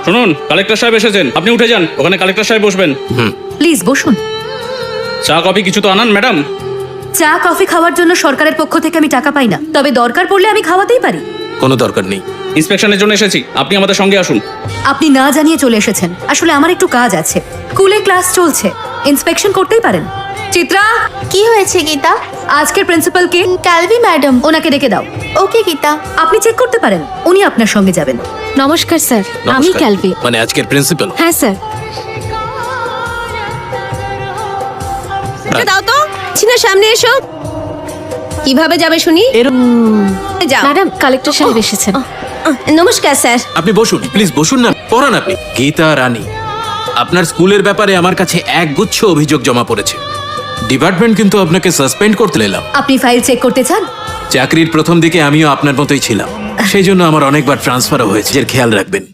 শুনুন, কালেক্টর সাহেব এসেছেন, আপনি উঠে যান, ওখানে কালেক্টর সাহেব বসবেন। প্লিজ বসুন। চা কফি কিছু তো আনান ম্যাডাম। চা কফি খাওয়ার জন্য সরকারের পক্ষ থেকে আমি টাকা পাই না, তবে দরকার পড়লে আমি খাওয়াতেই পারি। কোনো দরকার নেই। ইন্সপেকশনের জন্য এসেছি, আপনি আমাদের সঙ্গে আসুন। আপনি না জানিয়ে চলে এসেছেন। আসলে আমার একটু কাজ আছে, স্কুলে ক্লাস চলছে, ইন্সপেকশন করতেই পারেন। চিত্রা, কি হয়েছে গীতা? আজকের প্রিন্সিপাল কে? ক্যালভি ম্যাডাম। ওনাকে ডেকে দাও। ওকে গীতা। আপনি চেক করতে পারেন, উনি আপনার সঙ্গে যাবেন। নমস্কার স্যার, আমি নমস্কার। ক্যালভি। মানে আজকের প্রিন্সিপাল? হ্যাঁ স্যার। দাও তো, চিনা সামনে এসো। কিভাবে যাবে শুনি? যাও। ম্যাডাম, কালেক্টর সাহেব এসেছেন। নমস্কার স্যার। আপনি বসুন, প্লিজ বসুন না, পড়ান আপনি। গীতা রানী, আপনার স্কুলের ব্যাপারে আমার কাছে একগুচ্ছ অভিযোগ জমা পড়েছে। ডিপার্টমেন্ট কিন্তু আপনাকে সাসপেন্ড করতে এলাম। আপনি ফাইল চেক করতে চান? চাকরির প্রথম দিকে আমিও আপনার মতোই ছিলাম, সেই জন্য আমার অনেকবার ট্রান্সফারও হয়েছে। এর খেয়াল রাখবেন।